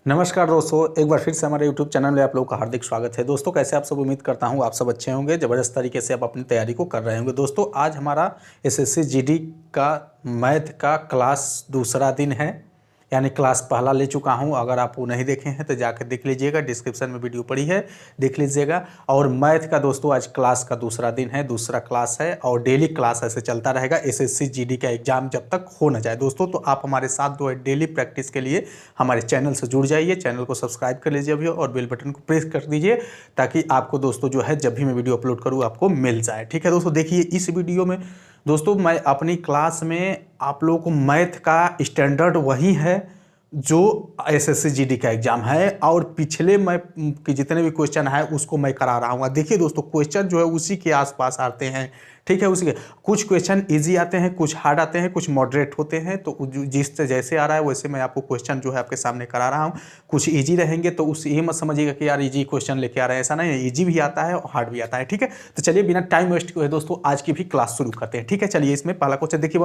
नमस्कार दोस्तों, एक बार फिर से हमारे YouTube चैनल में आप लोगों का हार्दिक स्वागत है। दोस्तों कैसे आप सब, उम्मीद करता हूँ आप सब अच्छे होंगे, ज़बरदस्त तरीके से आप अपनी तैयारी को कर रहे होंगे। दोस्तों आज हमारा एसएससी जीडी का मैथ का क्लास दूसरा दिन है, यानी क्लास पहला ले चुका हूं। अगर आप वो नहीं देखे हैं तो जाकर देख लीजिएगा, डिस्क्रिप्शन में वीडियो पड़ी है, देख लीजिएगा। और मैथ का दोस्तों आज क्लास का दूसरा दिन है, दूसरा क्लास है और डेली क्लास ऐसे चलता रहेगा एसएससी जीडी का एग्जाम जब तक हो ना जाए। दोस्तों तो आप हमारे साथ जो है डेली प्रैक्टिस के लिए हमारे चैनल से जुड़ जाइए, चैनल को सब्सक्राइब कर लीजिए अभी और बेल बटन को प्रेस कर दीजिए ताकि आपको दोस्तों जो है जब भी मैं वीडियो अपलोड करूँ आपको मिल जाए। ठीक है दोस्तों, देखिए इस वीडियो में दोस्तों मैं अपनी क्लास में आप लोगों को मैथ का स्टैंडर्ड वही है जो एसएससी जीडी का एग्जाम है और पिछले मैं के जितने भी क्वेश्चन है उसको मैं करा रहा हूँ। देखिए दोस्तों क्वेश्चन जो है उसी के आसपास आते हैं, ठीक है। उसी के कुछ क्वेश्चन इजी आते हैं, कुछ हार्ड आते हैं, कुछ मॉडरेट होते हैं। तो जिस जैसे आ रहा है वैसे मैं आपको क्वेश्चन जो है आपके सामने करा रहा हूँ। कुछ इजी रहेंगे तो उस ये मत समझिएगा कि यार इजी क्वेश्चन लेके आ रहे हैं, ऐसा नहीं है, इजी भी आता है और हार्ड भी आता है। ठीक है, तो चलिए बिना टाइम वेस्ट किए दोस्तों आज की भी क्लास शुरू करते हैं। ठीक है, चलिए इसमें पहला क्वेश्चन देखिए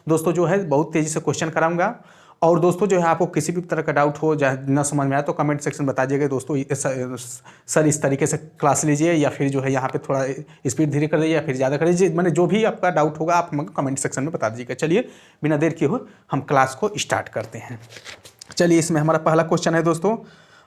दोस्तों जो है बहुत तेजी से क्वेश्चन कराऊंगा। और दोस्तों जो है आपको किसी भी तरह का डाउट हो या न समझ में आए तो कमेंट सेक्शन बता दीजिएगा दोस्तों, सर इस तरीके से क्लास लीजिए या फिर जो है यहाँ पे थोड़ा स्पीड धीरे कर दीजिए या फिर ज़्यादा कर दीजिए। मैंने जो भी आपका डाउट होगा आप हमको कमेंट सेक्शन में बता दीजिएगा। चलिए बिना देर किए हो हम क्लास को स्टार्ट करते हैं। चलिए इसमें हमारा पहला क्वेश्चन है दोस्तों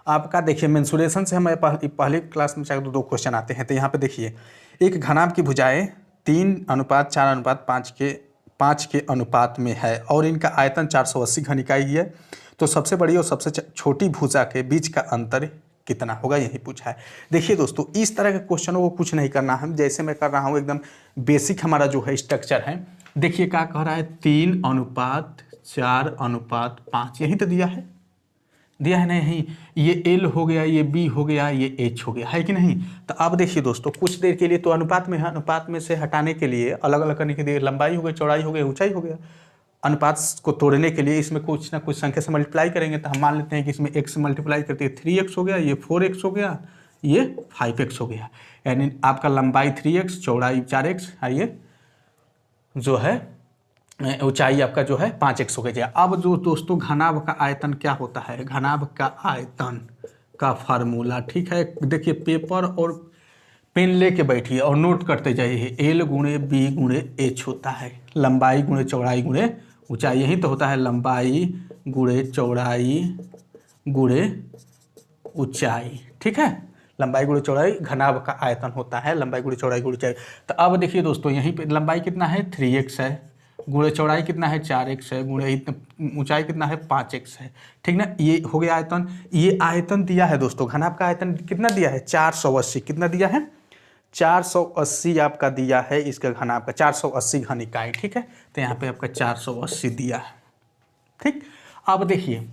आपका, देखिए मेंसुरेशन से हमारे पहली क्लास में चाहे तो दो क्वेश्चन आते हैं। तो यहाँ पे देखिए एक घनाभ की भुजाएं 3:4:5 के अनुपात में है और इनका आयतन 480 घन इकाई है। तो सबसे बड़ी और सबसे छोटी भुजा के बीच का अंतर कितना होगा, यही पूछा है। देखिए दोस्तों इस तरह के क्वेश्चनों को कुछ नहीं करना है, जैसे मैं कर रहा हूँ एकदम बेसिक हमारा जो है स्ट्रक्चर है। देखिए क्या कह रहा है, 3:4:5 यही तो दिया है, दिया है नहीं, ये L हो गया, ये B हो गया, ये H हो गया, है कि नहीं। तो अब देखिए दोस्तों कुछ देर के लिए तो अनुपात में है, अनुपात में से हटाने के लिए अलग अलग करने के लिए लंबाई हो गई, चौड़ाई हो गई, ऊंचाई हो गया। अनुपात को तोड़ने के लिए इसमें कुछ ना कुछ संख्या से मल्टीप्लाई करेंगे। तो हम मान लेते हैं कि इसमें x मल्टीप्लाई करते हैं 3x हो गया, ये 4x हो गया, ये 5x हो गया। यानी आपका लंबाई 3x, चौड़ाई 4x, ये जो है ऊंचाई आपका जो है 5x हो गया। अब जो दोस्तों घनाभ का आयतन क्या होता है, घनाभ का आयतन का फार्मूला, ठीक है। देखिए पेपर और पेन लेके बैठिए और नोट करते जाइए। L गुणे B गुणे H होता है, लंबाई गुणे चौड़ाई गुणे ऊंचाई, यही तो होता है लंबाई गुणे चौड़ाई गुणे ऊंचाई, ठीक है। लंबाई गुणे चौड़ाई घनाभ का आयतन होता है, लंबाई गुणे चौड़ाई गुणे ऊंचाई। तो अब देखिए दोस्तों यहीं पे लंबाई कितना है 3x है, गुणे चौड़ाई कितना है 4x है, गुणे ऊंचाई कितना है 5x है, ठीक ना। ये हो गया आयतन। ये आयतन दिया है दोस्तों, घनाभ का आयतन कितना दिया है 480, कितना दिया है 480 आपका दिया है इसका घनाभ का 480 घन इकाई, ठीक है। तो यहाँ पे आपका 480 दिया है, ठीक। अब देखिए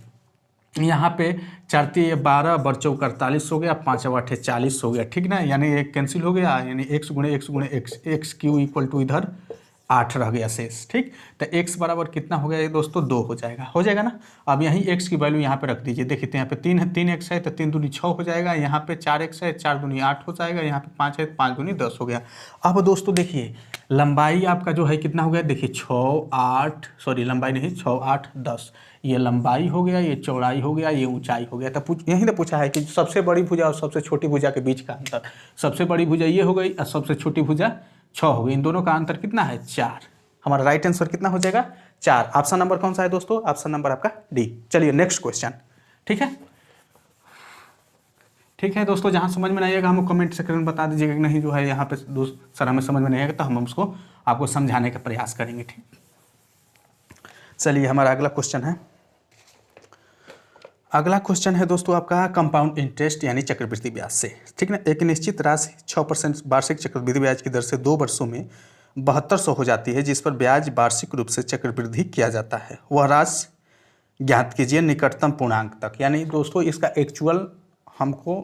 यहाँ पे 4×3 12 × 4 48 हो गया, 5×8 40 हो गया, ठीक ना। यानी एक कैंसिल हो गया, यानी x गुणे x गुणे x क्यू इक्वल टू इधर 8 रह गया शेष, ठीक। तो x बराबर कितना हो गया ये दोस्तों 2 हो जाएगा ना। अब यहीं x की वैल्यू यहाँ पे रख दीजिए। देखिए तो यहाँ पे 3x है तो 3 दूनी 6 हो जाएगा, यहाँ पे 4x है 4 दूनी 8 हो जाएगा, यहाँ पे 5 है 5 दूनी 10 हो गया। अब दोस्तों देखिए लंबाई आपका जो है कितना हो गया, देखिए 6 8 10, ये लंबाई हो गया, ये चौड़ाई हो गया, ये ऊंचाई हो गया। तो यही तो पूछा है कि सबसे बड़ी भुजा और सबसे छोटी भुजा के बीच का अंतर, सबसे बड़ी भुजा ये हो गई और सबसे छोटी भुजा 6 हो गई, इन दोनों का अंतर कितना है 4। हमारा राइट आंसर कितना हो जाएगा 4। ऑप्शन नंबर कौन सा है दोस्तों, ऑप्शन नंबर आपका डी। चलिए नेक्स्ट क्वेश्चन, ठीक है। ठीक है दोस्तों, जहाँ समझ में नहीं आएगा हमको कमेंट सेक्शन में बता दीजिएगा कि नहीं जो है यहाँ पे सर हमें समझ में नहीं आएगा तो हम उसको आपको समझाने का प्रयास करेंगे, ठीक। चलिए हमारा अगला क्वेश्चन है, अगला क्वेश्चन है दोस्तों आपका कंपाउंड इंटरेस्ट यानी चक्रवृद्धि ब्याज से, ठीक ना। एक निश्चित राशि 6% वार्षिक चक्रवृद्धि ब्याज की दर से 2 वर्षों में 7200 हो जाती है, जिस पर ब्याज वार्षिक रूप से चक्रवृद्धि किया जाता है। वह राशि ज्ञात कीजिए निकटतम पूर्णांक तक। यानी दोस्तों इसका एक्चुअल हमको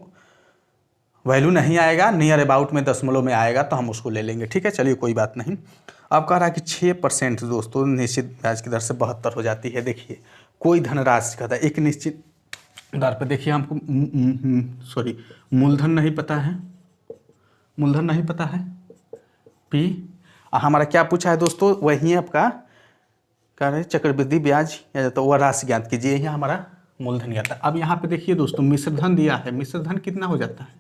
वैल्यू नहीं आएगा, नियर अबाउट में दशमलव में आएगा तो हम उसको ले लेंगे, ठीक है। चलिए कोई बात नहीं। अब कह रहा है कि 6% दोस्तों निश्चित ब्याज की दर से 72 हो जाती है। देखिए कोई धनराशि का था एक निश्चित दर पे, देखिए हमको मूलधन नहीं पता है, मूलधन नहीं पता है P। हमारा क्या पूछा है दोस्तों, वही आपका कह रहे चक्रवृद्धि ब्याज या तो वह राशि ज्ञात कीजिए, यही हमारा मूलधन ज्ञात है। अब यहाँ पे देखिए दोस्तों मिश्र धन दिया है, मिश्र धन कितना हो जाता है,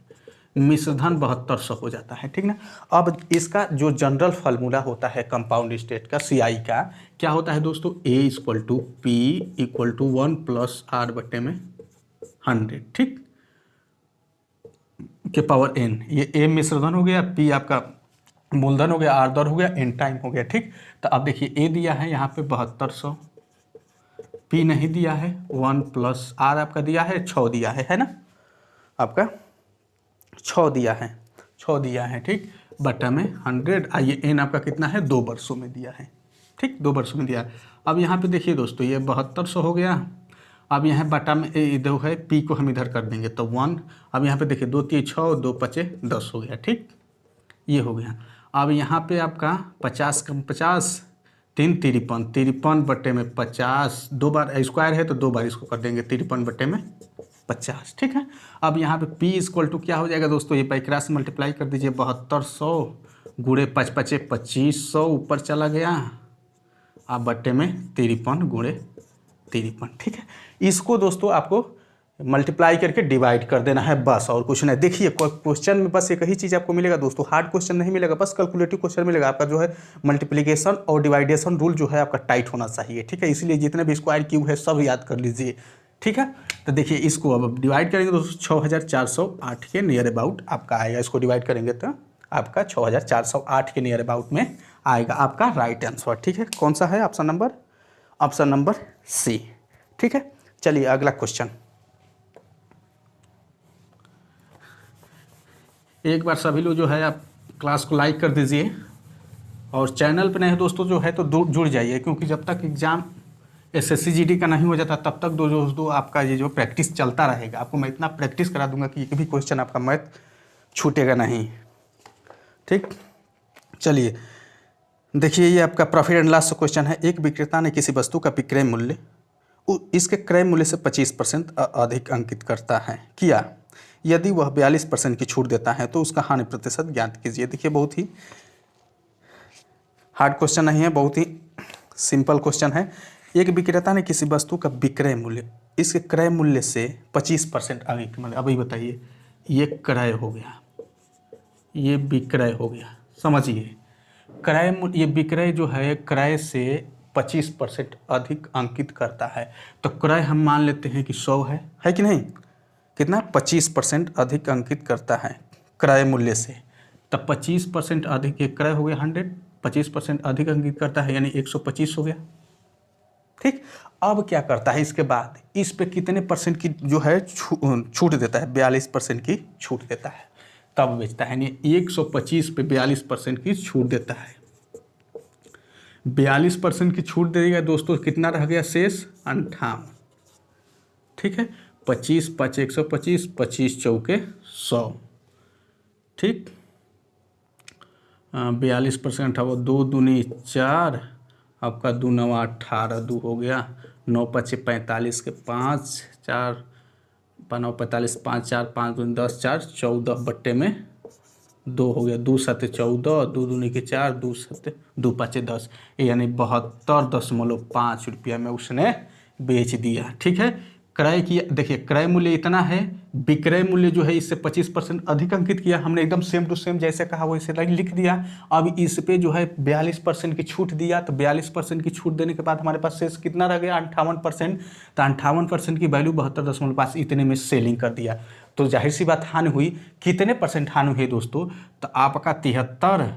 मिश्र धन 7200 हो जाता है, ठीक ना। अब इसका जो जनरल फार्मूला होता है कंपाउंड स्टेट का, सीआई का, क्या होता है दोस्तों, A equal to P equal to 1 plus R बटे में 100, ठीक, के पावर एन। ये ए मिश्रधन हो गया, पी आपका मूलधन हो गया, आर दर हो गया, एन टाइम हो गया, ठीक। तो अब देखिए ए दिया है यहाँ पे 7200, पी नहीं दिया है 1 प्लस आर आपका दिया है 6 दिया है ना, आपका 6 दिया है, 6 दिया है, ठीक, बटा में 100। आइए एन आपका कितना है, 2 वर्षों में दिया है, ठीक, 2 वर्षों में दिया है। अब यहाँ पे देखिए दोस्तों ये 7200 हो गया। अब यहाँ बटा में इधर है, पी को हम इधर कर देंगे तो 1। अब यहाँ पे देखिए 2 3 6, 2 5 10 हो गया, ठीक, ये हो गया। अब यहाँ पे आपका 50 कम 50, 3 53, 53 बटे में 50, 2 बार स्क्वायर है तो 2 बार इसको कर देंगे, 53 बटे में 50, ठीक है। अब यहाँ पे P इक्वल टू क्या हो जाएगा दोस्तों, ये पैकरा से मल्टीप्लाई कर दीजिए, 7200 गुणे 5 5 2500 ऊपर चला गया, अब बटे में 53 गुणे 53, ठीक है। इसको दोस्तों आपको मल्टीप्लाई करके डिवाइड कर देना है बस, और कुछ नहीं। देखिए क्वेश्चन में बस एक ही चीज़ आपको मिलेगा दोस्तों, हार्ड क्वेश्चन नहीं मिलेगा, बस कैलकुलेटिव क्वेश्चन मिलेगा। आपका जो है मल्टीप्लिकेशन और डिवाइडेशन रूल जो है आपका टाइट होना चाहिए, ठीक है। इसलिए जितने भी स्क्वायर क्यूब है सब याद कर लीजिए, ठीक है। तो देखिए इसको अब डिवाइड करेंगे दोस्तों 6408 के नियर अबाउट आपका आएगा, इसको डिवाइड करेंगे तो आपका 6408 के नियर अबाउट में आएगा आपका राइट आंसर, ठीक है। कौन सा है, ऑप्शन नंबर सी, ठीक है। चलिए अगला क्वेश्चन। एक बार सभी लोग जो है आप क्लास को लाइक कर दीजिए, और चैनल पे नए दोस्तों जो है तो जुड़ जाइए, क्योंकि जब तक एग्ज़ाम SSC GD का नहीं हो जाता तब तक दोस्तों आपका ये जो प्रैक्टिस चलता रहेगा। आपको मैं इतना प्रैक्टिस करा दूंगा कि एक भी क्वेश्चन आपका मैथ छूटेगा नहीं, ठीक। चलिए देखिए ये आपका प्रॉफिट एंड लॉस क्वेश्चन है। एक विक्रेता ने किसी वस्तु का विक्रय मूल्य इसके क्रय मूल्य से 25% अधिक अंकित करता है किया, यदि वह 42% की छूट देता है तो उसका हानि प्रतिशत ज्ञात कीजिए। देखिए बहुत ही हार्ड क्वेश्चन नहीं है, बहुत ही सिंपल क्वेश्चन है। एक विक्रेता ने किसी वस्तु का विक्रय मूल्य इसके क्रय मूल्य से 25% अधिक, मतलब अभी बताइए, ये क्रय हो गया, ये विक्रय हो गया, समझिए क्रय मूल्य, ये विक्रय जो है क्रय से 25% अधिक अंकित करता है। तो क्रय हम मान लेते हैं कि 100 है कि नहीं, कितना 25% अधिक अंकित करता है क्रय मूल्य से, तब 25% अधिक, ये क्रय हो गया 100, 25% अधिक अंकित करता है यानी 125 हो गया, ठीक। अब क्या करता है, इसके बाद इस पे कितने परसेंट की जो है छूट देता है, 42% की छूट देता है, तब बेचता है। यानी 125 पे 42% की छूट देता है। 42% की छूट देगा दोस्तों, कितना रह गया शेष, 58, ठीक है। 25 5 125, 25 चौके 100, ठीक। 42% था वो, 2 दूनी 4, आपका 2 9 18, 2 हो गया, 9 5 45 के 5 4 9 45 5 4 5 दूनी 10 4 14 बट्टे में 2 हो गया, 2 7 14, 2 दूनी के 4, 2 7 2 5 10, यानी 72.5 रुपया में उसने बेच दिया, ठीक है। क्रय किया, देखिए क्रय मूल्य इतना है, विक्रय मूल्य जो है इससे 25% अधिक अंकित किया हमने, एकदम सेम टू सेम जैसे कहा वैसे लिख दिया। अब इस पे जो है 42% की छूट दिया, तो 42% की छूट देने के बाद हमारे पास शेष कितना रह गया, 58%। तो 58% की वैल्यू 72.5 इतने में सेलिंग कर दिया, तो जाहिर सी बात हानि हुई। कितने परसेंट हानि हुई दोस्तों, तो आपका 73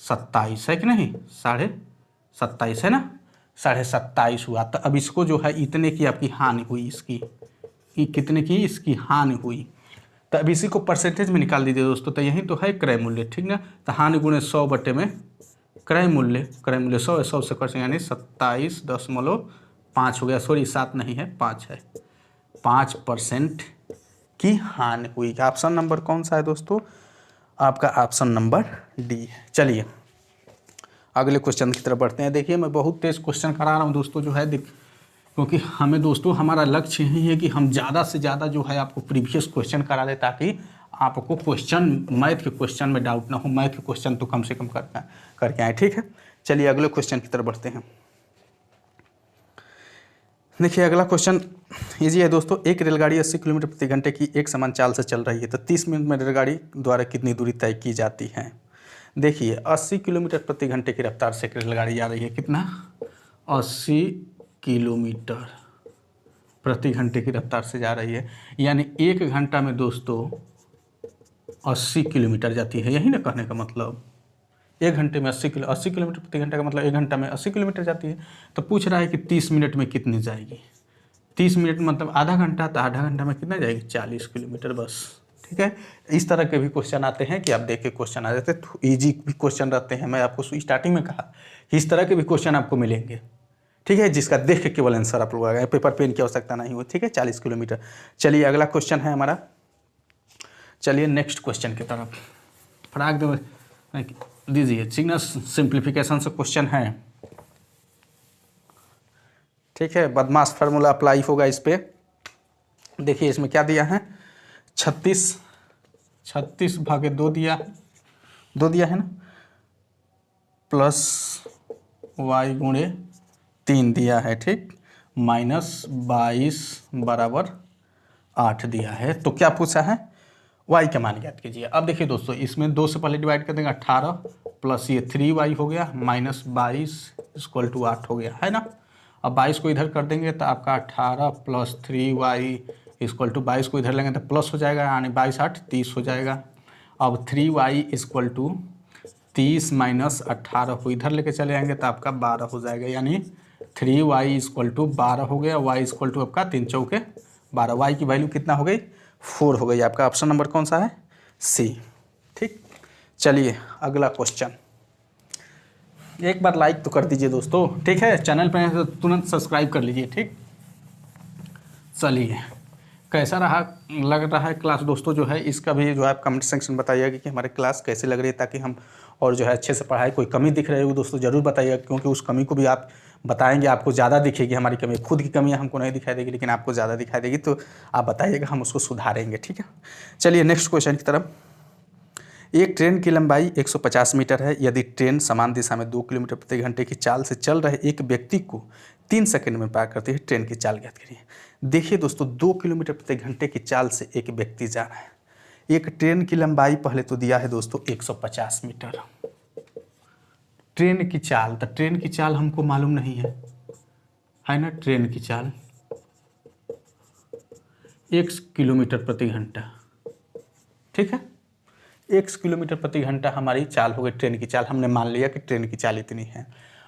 27 है कि नहीं, 27.5 है ना, 27.5 हुआ। तो अब इसको जो है इतने की आपकी हानि हुई, इसकी कितने की इसकी हानि हुई, तो अब इसी को परसेंटेज में निकाल दीजिए दोस्तों। तो यही तो है क्रय मूल्य, ठीक ना। तो हानि गुणे 100 बटे में क्रय मूल्य 100 है, 100 से कर यानी 27.5 हो गया, सॉरी 7 नहीं है 5 है, 5% की हानि हुई। ऑप्शन नंबर कौन सा है दोस्तों, आपका ऑप्शन नंबर डी है। चलिए अगले क्वेश्चन की तरफ बढ़ते हैं। देखिए मैं बहुत तेज क्वेश्चन करा रहा हूँ दोस्तों जो है, क्योंकि हमें दोस्तों हमारा लक्ष्य यही है कि हम ज़्यादा से ज़्यादा जो है आपको प्रीवियस क्वेश्चन करा दें, ताकि आपको क्वेश्चन मैथ के क्वेश्चन में डाउट ना हो, मैथ के क्वेश्चन तो कम से कम करके आए, ठीक है। चलिए अगले क्वेश्चन की तरफ बढ़ते हैं। देखिए अगला क्वेश्चन इजी है दोस्तों। एक रेलगाड़ी 80 किलोमीटर प्रति घंटे की एक समान चाल से चल रही है तो 30 मिनट में रेलगाड़ी द्वारा कितनी दूरी तय की जाती है। देखिए 80 किलोमीटर प्रति घंटे की रफ्तार से एक रेलगाड़ी जा रही है, कितना 80 किलोमीटर प्रति घंटे की रफ्तार से जा रही है, यानी 1 घंटा में दोस्तों 80 किलोमीटर जाती है। यही ना कहने का मतलब, 1 घंटे में 80 किलोमीटर प्रति घंटे का मतलब 1 घंटा में 80 किलोमीटर जाती है। तो पूछ रहा है कि 30 मिनट में कितनी जाएगी। 30 मिनट मतलब आधा घंटा, तो आधा घंटा में कितना जाएगी 40 किलोमीटर बस। ठीक है, इस तरह के भी क्वेश्चन आते हैं कि आप देख के क्वेश्चन आ जाते हैं, तो ईजी भी क्वेश्चन रहते हैं। मैं आपको स्टार्टिंग में कहा कि इस तरह के भी क्वेश्चन आपको मिलेंगे, ठीक है, जिसका देख के केवल आंसर आप लोग आ गए, पेपर पेन की आवश्यकता नहीं हो। ठीक है, 40 किलोमीटर। चलिए अगला क्वेश्चन है हमारा, चलिए नेक्स्ट क्वेश्चन की तरफ फटाक दीजिए। सिग्नल सिंप्लीफिकेशन से क्वेश्चन है, ठीक है, बदमाश फार्मूला अप्लाई होगा इस पे। देखिए इसमें क्या दिया है, 36 भागे 2 दिया है, 2 दिया है ना, प्लस y गुणे 3 दिया है, ठीक, माइनस 22 बराबर 8 दिया है। तो क्या पूछा है, y का मान ज्ञात कीजिए। अब देखिए दोस्तों, इसमें 2 से पहले डिवाइड कर देंगे, 18 प्लस ये 3y हो गया, माइनस 22 इक्वल टू 8 हो गया है ना। अब 22 को इधर कर देंगे तो आपका 18 प्लस 3y इक्वल टू 22 को इधर लेंगे तो प्लस हो जाएगा, यानी 22 8 30 हो जाएगा। अब 3y इक्वल टू 30 माइनस 18 को इधर लेके चले आएंगे तो आपका 12 हो जाएगा, यानी 3y इक्वल टू 12 हो गया। y इक्वल टू आपका 3 चौके 12, y की वैल्यू कितना हो गई 4 हो गई। आपका ऑप्शन नंबर कौन सा है, सी। ठीक, चलिए अगला क्वेश्चन। एक बार लाइक तो कर दीजिए दोस्तों, ठीक है, चैनल पे तो तुरंत सब्सक्राइब कर लीजिए। ठीक, चलिए कैसा रहा लग रहा है क्लास दोस्तों, जो है इसका भी जो है आप कमेंट सेक्शन बताइएगा कि हमारी क्लास कैसी लग रही है, ताकि हम और जो है अच्छे से पढ़ाई। कोई कमी दिख रही हो दोस्तों ज़रूर बताइएगा, क्योंकि उस कमी को भी आप बताएंगे, आपको ज़्यादा दिखेगी हमारी कमी। खुद की कमियाँ हमको नहीं दिखाई देगी, लेकिन आपको ज़्यादा दिखाई देगी, तो आप बताइएगा, हम उसको सुधारेंगे। ठीक है, चलिए नेक्स्ट क्वेश्चन की तरफ। एक ट्रेन की लंबाई 150 मीटर है। यदि ट्रेन समान दिशा में 2 किलोमीटर प्रति घंटे की चाल से चल रहे एक व्यक्ति को 3 सेकंड में पार करती है, ट्रेन की चाल ज्ञात करिए। देखिए दोस्तों, 2 किलोमीटर प्रति घंटे की चाल से एक व्यक्ति जा रहा है। एक ट्रेन की लंबाई पहले तो दिया है दोस्तों 150 मीटर, ट्रेन की चाल, तो ट्रेन की चाल हमको मालूम नहीं है ना। ट्रेन की चाल 1 किलोमीटर प्रति घंटा, ठीक है, 1 किलोमीटर प्रति घंटा हमारी चाल हो गई। ट्रेन की चाल हमने मान लिया कि ट्रेन की चाल इतनी है।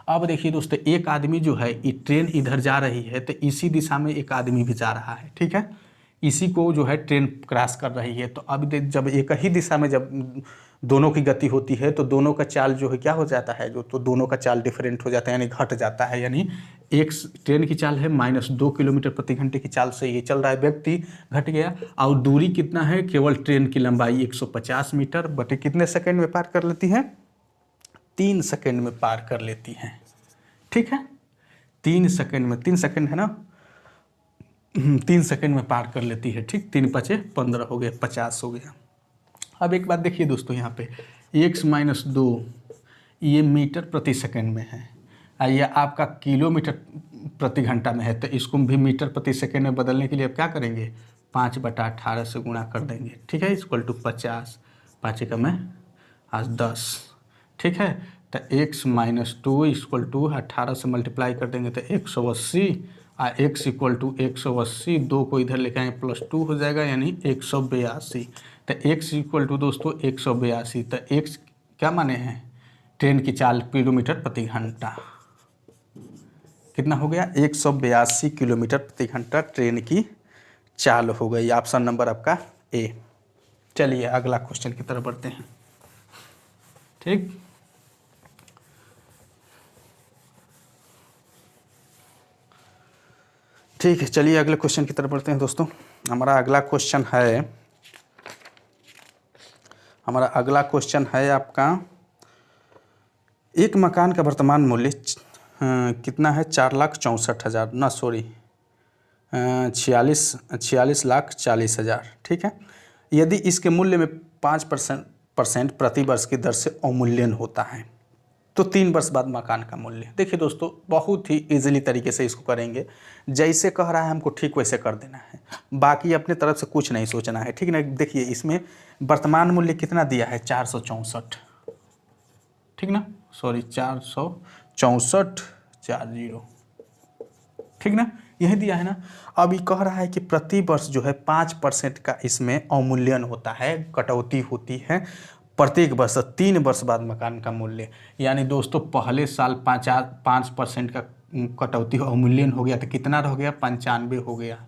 अब देखिए दोस्तों, एक आदमी जो है, ये ट्रेन इधर जा रही है तो इसी दिशा में एक आदमी भी जा रहा है, ठीक है, इसी को जो है ट्रेन क्रॉस कर रही है। तो अब जब एक ही दिशा में जब दोनों की गति होती है तो दोनों का चाल जो है क्या हो जाता है, जो तो दोनों का चाल डिफरेंट हो जाता है, यानी घट जाता है। यानी एक ट्रेन की चाल है -2 किलोमीटर प्रति घंटे की चाल से ये चल रहा है व्यक्ति, घट गया। और दूरी कितना है, केवल ट्रेन की लंबाई 150 मीटर, बटे कितने सेकंड में पार कर लेती है, 3 सेकंड में पार कर लेती हैं। ठीक है, 3 सेकंड में, 3 सेकंड है ना, 3 सेकंड में पार कर लेती है। ठीक, 3 × 5 = 15 हो गया, 50 हो गया। अब एक बात देखिए दोस्तों, यहाँ पे x - 2 ये मीटर प्रति सेकंड में है, ये आपका किलोमीटर प्रति घंटा में है। तो इसको भी मीटर प्रति सेकंड में बदलने के लिए अब क्या करेंगे, 5/18 से गुणा कर देंगे। ठीक है, इक्वल टू 50, 5 × 10। ठीक है, तो x - 2 इक्वल टू 18 से मल्टीप्लाई कर देंगे तो 180, और x इक्वल टू 180, 2 को इधर लेके आए +2 हो जाएगा, यानी 182। तो x इक्वल टू दोस्तों 182, तो x क्या माने हैं, ट्रेन की चाल किलोमीटर प्रति घंटा कितना हो गया, 182 किलोमीटर प्रति घंटा ट्रेन की चाल हो गई। ऑप्शन नंबर आपका ए। चलिए अगला क्वेश्चन की तरफ बढ़ते हैं। ठीक, ठीक है, चलिए अगले क्वेश्चन की तरफ बढ़ते हैं दोस्तों। हमारा अगला क्वेश्चन है आपका, एक मकान का वर्तमान मूल्य कितना है, 4,64,000 ना, सॉरी 46,40,000। ठीक है, यदि इसके मूल्य में 5% प्रति वर्ष की दर से अवमूल्यन होता है तो 3 वर्ष बाद मकान का मूल्य। देखिए दोस्तों, बहुत ही इजीली तरीके से इसको करेंगे, जैसे कह रहा है हमको ठीक वैसे कर देना है, बाकी अपने तरफ से कुछ नहीं सोचना है, ठीक ना। देखिए इसमें वर्तमान मूल्य कितना दिया है, 464, ठीक ना, सॉरी 464 40, ठीक ना, यही दिया है ना। अब ये कह रहा है कि प्रति वर्ष जो है 5% का इसमें अवमूल्यन होता है, कटौती होती है प्रत्येक वर्ष 3 वर्ष बाद मकान का मूल्य। यानी दोस्तों पहले साल 5% का कटौती अवमूल्यन हो गया तो कितना रह गया, 95 हो गया,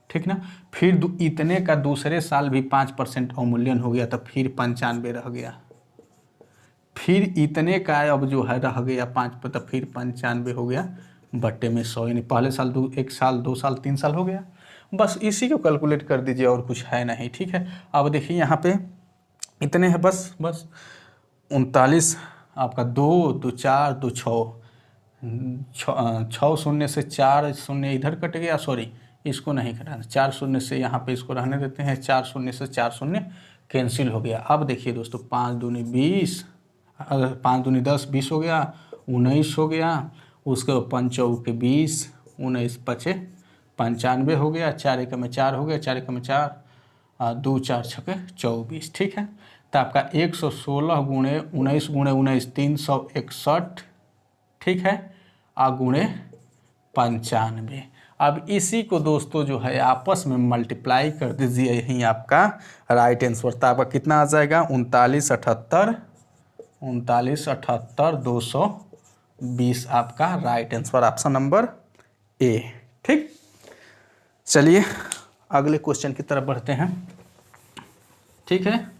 ठीक ना। फिर इतने का दूसरे साल भी 5% अवमूल्यन हो गया तो फिर 95 रह गया, फिर इतने का अब जो है रह गया 5 पर, तो फिर 95 हो गया बट्टे में 100, यानी पहले साल 1 साल 2 साल 3 साल हो गया। बस इसी को कैलकुलेट कर दीजिए और कुछ है नहीं, ठीक है। अब देखिए यहाँ पे इतने हैं, बस 39 आपका 2 2 4 2 6 6 शून्य से 4 शून्य इधर कट गया, सॉरी इसको नहीं घटाना, 4 शून्य से यहाँ पे इसको रहने देते हैं, 4 शून्य से 4 शून्य कैंसिल हो गया। अब देखिए दोस्तों 5 दूनी 20, 5 दूनी 10, 20 हो गया, 19 हो गया, उसके बाद 5 चौके 20, 19 पचे 95 हो गया, 4 एकम में 4 हो गया, 4 एकम में 4, 2 4 छके 24, ठीक है। तो आपका 116 गुणे 19 गुणे 19 361, ठीक है, गुणे 95। अब इसी को दोस्तों जो है आपस में मल्टीप्लाई कर दीजिए, यही आपका राइट आंसर। तो आपका कितना आ जाएगा, 3978 220 आपका right answer, option number A, ठीक। चलिए अगले क्वेश्चन की तरफ बढ़ते हैं, ठीक है।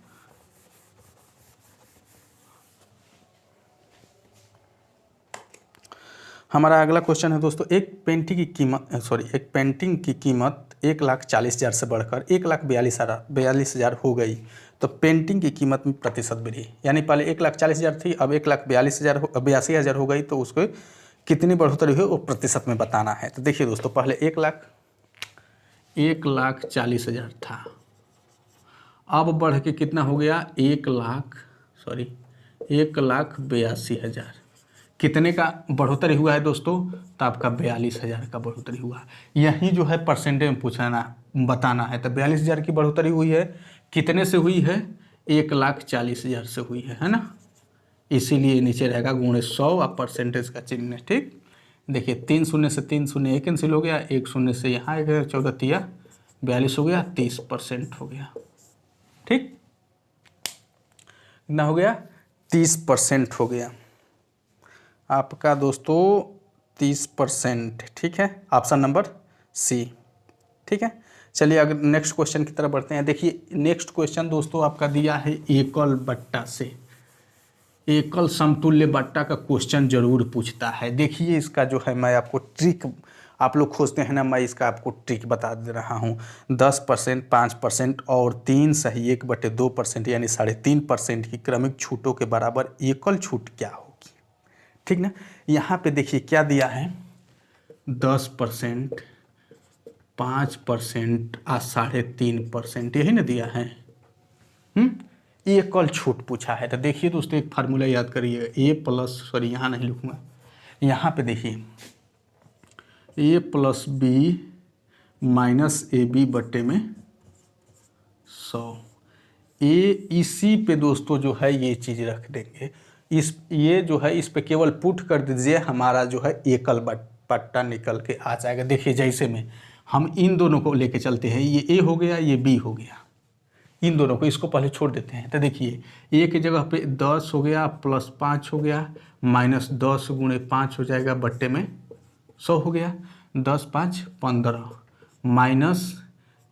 हमारा अगला क्वेश्चन है दोस्तों, एक पेंटिंग की कीमत 1,40,000 से बढ़कर 1,42,000 हो गई, तो पेंटिंग की कीमत में प्रतिशत वृद्धि, यानी पहले 1,40,000 थी, अब 1,82,000 हो गई, तो उसको कितनी बढ़ोतरी हुई वो प्रतिशत में बताना है। तो देखिए दोस्तों, पहले 1,40,000 था, अब बढ़ के कितना हो गया, 1,82,000। कितने का बढ़ोतरी हुआ है दोस्तों, तो आपका 42,000 का बढ़ोतरी हुआ। यही जो है परसेंटेज में बताना है। तो 42,000 की बढ़ोतरी हुई है, कितने से हुई है, 1,40,000 से हुई है ना। इसीलिए नीचे रहेगा गुणे 100 और परसेंटेज का चिन्ह, ठीक। देखिए 3 शून्य से 3 शून्य एक कैंसिल हो गया, 1 शून्य से यहाँ 14 तिया 42 हो गया, 30% हो गया, ठीक। कितना हो गया, 30% हो गया आपका दोस्तों, 30%, ठीक है, ऑप्शन नंबर सी, ठीक है। चलिए अगर नेक्स्ट क्वेश्चन की तरफ बढ़ते हैं। देखिए नेक्स्ट क्वेश्चन दोस्तों आपका दिया है एकल बट्टा से, एकल समतुल्य बट्टा का क्वेश्चन जरूर पूछता है। देखिए इसका जो है मैं आपको ट्रिक, आप लोग खोजते हैं ना, मैं इसका आपको ट्रिक बता दे रहा हूँ। 10%, 5% और 3 सही 1/2% यानी 3.5% की क्रमिक छूटों के बराबर एकल छूट क्या होगी, ठीक ना। यहाँ पे देखिए क्या दिया है, 10%, 5% और 3.5%, यही ना दिया है। एकल छूट पूछा है। तो देखिए दोस्तों एक फार्मूला याद करिए, यहाँ नहीं लिखूंगा, यहाँ पे देखिए A+B - AB बट्टे में 100, इसी पे दोस्तों जो है ये चीज़ रख देंगे, ये जो है इस पे केवल पुट कर दीजिए, हमारा जो है एकल बट्टा निकल के आ जाएगा। देखिए जैसे में हम इन दोनों को लेके चलते हैं, ये A हो गया, ये B हो गया, इन दोनों को इसको पहले छोड़ देते हैं। तो देखिए A की जगह पे 10 हो गया, +5 हो गया, -10 गुणे 5 हो जाएगा, बट्टे में 100 हो गया, 10 5 15, माइनस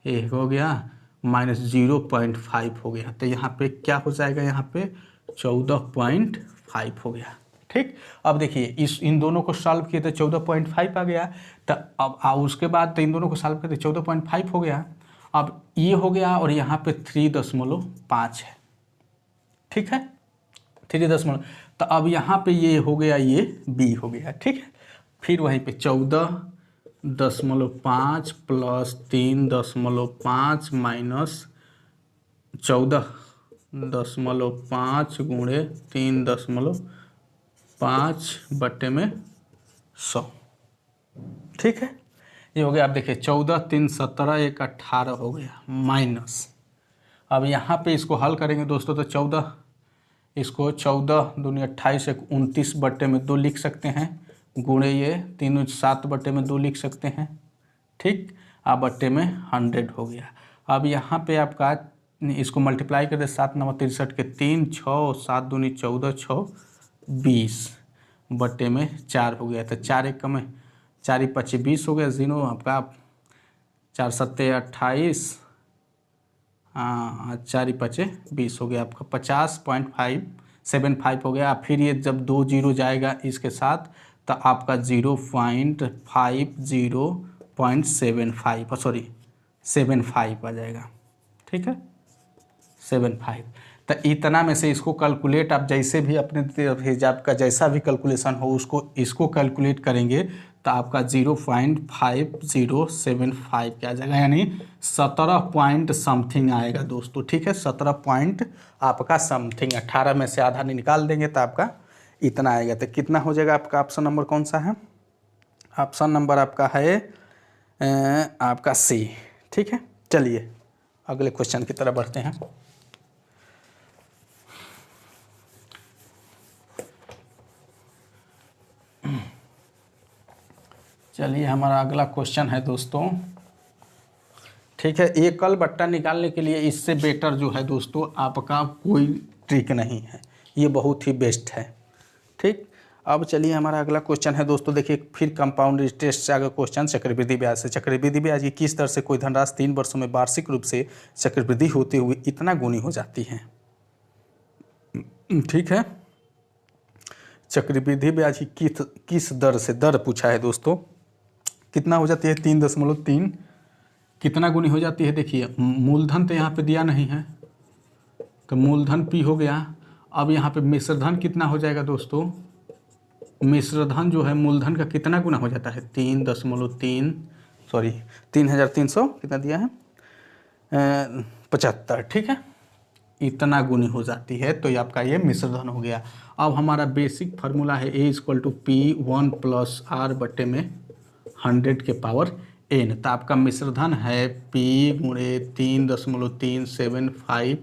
ये हो गया, -0.5 हो गया। तो यहाँ पे क्या हो जाएगा, यहाँ पे 14.5 हो गया, ठीक। अब देखिए इन दोनों को सॉल्व किए तो 14.5 आ गया। तो अब उसके बाद तो इन दोनों को सॉल्व किए तो 14.5 हो गया। अब ये हो गया और यहाँ पे 3.5 है, ठीक है, 3 तो अब यहाँ पे ये हो गया, ये B हो गया, ठीक है। फिर वहीं पे 14.5 + 3.5 माइनस 14.5 गुणे 3.5 5/100। ठीक है, ये हो गया। आप देखिए 14 3 17 1 18 हो गया माइनस। अब यहाँ पे इसको हल करेंगे दोस्तों तो 14, इसको 14 दूनी 28 1 29/2 लिख सकते हैं, गुणे ये 3 7/2 लिख सकते हैं। ठीक, अब बट्टे में 100 हो गया। अब यहाँ पे आपका इसको मल्टीप्लाई कर दे, 7 9 63 के 3 6 7 दूनी 14 6 20 में 4 हो गया। तो 4 1 कम 4 25 20 हो गया। जीरो आपका 4 7 28, हाँ 4 25 20 हो गया आपका 50.575 हो गया। फिर ये जब 2 जीरो जाएगा इसके साथ तो आपका 0.50.75 आ जाएगा। ठीक है, 75। तो इतना में से इसको कैलकुलेट आप जैसे भी अपने तरफ आपका जैसा भी कैलकुलेशन हो उसको इसको कैलकुलेट करेंगे तो आपका 0.5075 क्या आ जाएगा, यानी 17 पॉइंट समथिंग आएगा दोस्तों। ठीक है, 17 पॉइंट आपका समथिंग, 18 में से आधा निकाल देंगे तो आपका इतना आएगा। तो कितना हो जाएगा आपका? ऑप्शन नंबर कौन सा है? ऑप्शन नंबर आपका है आपका सी। ठीक है, चलिए अगले क्वेश्चन की तरफ बढ़ते हैं। चलिए हमारा अगला क्वेश्चन है दोस्तों। ठीक है, एकल बट्टा निकालने के लिए इससे बेटर जो है दोस्तों आपका कोई ट्रिक नहीं है, ये बहुत ही बेस्ट है। ठीक, अब चलिए हमारा अगला क्वेश्चन है दोस्तों। देखिए फिर कंपाउंड इंटरेस्ट से आगे क्वेश्चन चक्रवृद्धि ब्याज से। चक्रवृद्धि ब्याज की किस दर से कोई धनराशि 3 वर्षों में वार्षिक रूप से चक्रवृद्धि होते हुए इतना गुनी हो जाती है? ठीक है, चक्रवृद्धि ब्याज की किस दर से, दर पूछा है दोस्तों, कितना हो जाती है? 3.3 कितना गुनी हो जाती है? देखिए मूलधन तो यहाँ पे दिया नहीं है तो मूलधन P हो गया। अब यहाँ पे मिश्रधन कितना हो जाएगा दोस्तों? मिश्रधन जो है मूलधन का कितना गुना हो जाता है? 3.3 सॉरी 3300 कितना दिया है 75। ठीक है, इतना गुनी हो जाती है तो ये आपका ये मिश्रधन हो गया। अब हमारा बेसिक फार्मूला है A=P1 + R/100 के पावर n। तो आपका मिश्रधन है P × 3.375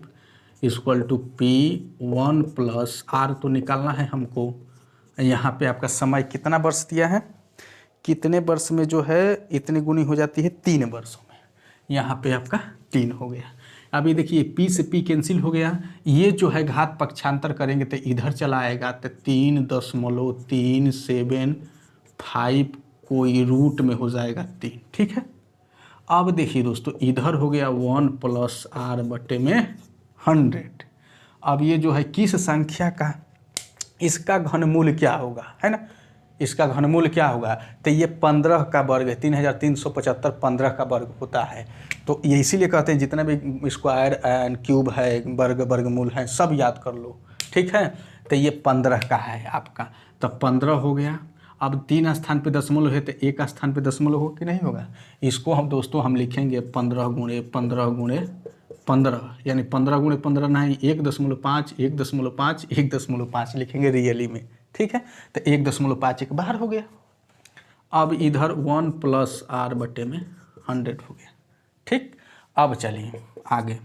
= P1 + R। तो निकालना है हमको। यहाँ पे आपका समय कितना वर्ष दिया है, कितने वर्ष में जो है इतनी गुनी हो जाती है? 3 वर्षों में। यहाँ पे आपका 3 हो गया। अब ये देखिए P से P कैंसिल हो गया, ये जो है घात पक्षांतर करेंगे तो इधर चला आएगा तो 3.375 कोई रूट में हो जाएगा 3। ठीक है, अब देखिए दोस्तों इधर हो गया 1 + R/100। अब ये जो है किस संख्या का, इसका घनमूल क्या होगा, है ना, इसका घनमूल क्या होगा? तो ये 15 का वर्ग है, 3375 15 का वर्ग होता है। तो ये इसीलिए कहते हैं जितना भी स्क्वायर एंड क्यूब है, वर्गमूल है, सब याद कर लो। ठीक है, तो ये 15 का है आपका, तो 15 हो गया। अब 3 स्थान पे दशमलव है तो 1 स्थान पे दशमलव हो कि नहीं होगा? इसको हम दोस्तों हम लिखेंगे 15 × 15 × 15, यानी 15 × 15 नहीं 1.5 1.5 1.5 लिखेंगे रियली में। ठीक है, तो 1.5 बाहर हो गया। अब इधर 1 + R/100 हो गया। ठीक, अब चलिए आगे।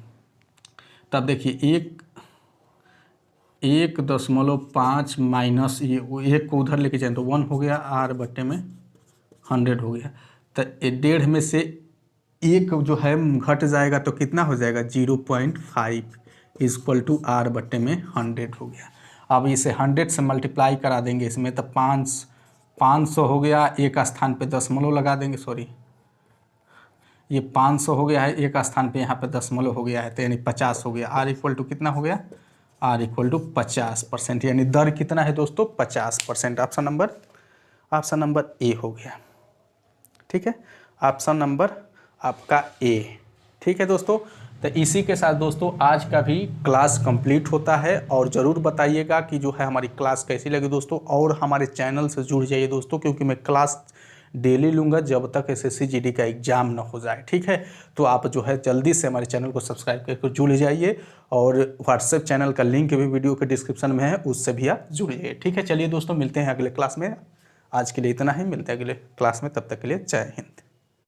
तब देखिए 1.5 माइनस ये 1 को उधर लेके जाए तो 1 हो गया, R/100 हो गया। तो 1.5 में से 1 जो है घट जाएगा तो कितना हो जाएगा? 0.5 = R/100 हो गया। अब इसे 100 से मल्टीप्लाई करा देंगे इसमें तो 500 हो गया, 1 स्थान पे दशमलव लगा देंगे, सॉरी ये 500 हो गया है, 1 स्थान पे यहाँ पे दशमलव हो गया है तो यानी 50 हो गया। R = कितना हो गया? R = 50%, यानी दर कितना है दोस्तों? 50%। ऑप्शन नंबर ए हो गया। ठीक है, ऑप्शन नंबर आपका ए। ठीक है दोस्तों, तो इसी के साथ दोस्तों आज का भी क्लास कंप्लीट होता है। और ज़रूर बताइएगा कि जो है हमारी क्लास कैसी लगी दोस्तों, और हमारे चैनल से जुड़ जाइए दोस्तों, क्योंकि मैं क्लास डेली लूँगा जब तक SSC GD का एग्ज़ाम ना हो जाए, ठीक है। तो आप जो है जल्दी से हमारे चैनल को सब्सक्राइब करके जुड़ जाइए, और व्हाट्सएप चैनल का लिंक भी वीडियो के डिस्क्रिप्शन में है, उससे भी आप जुड़ जाइए, ठीक है। चलिए दोस्तों, मिलते हैं अगले क्लास में। आज के लिए इतना ही, मिलते हैं अगले क्लास में, तब तक के लिए जय हिंद।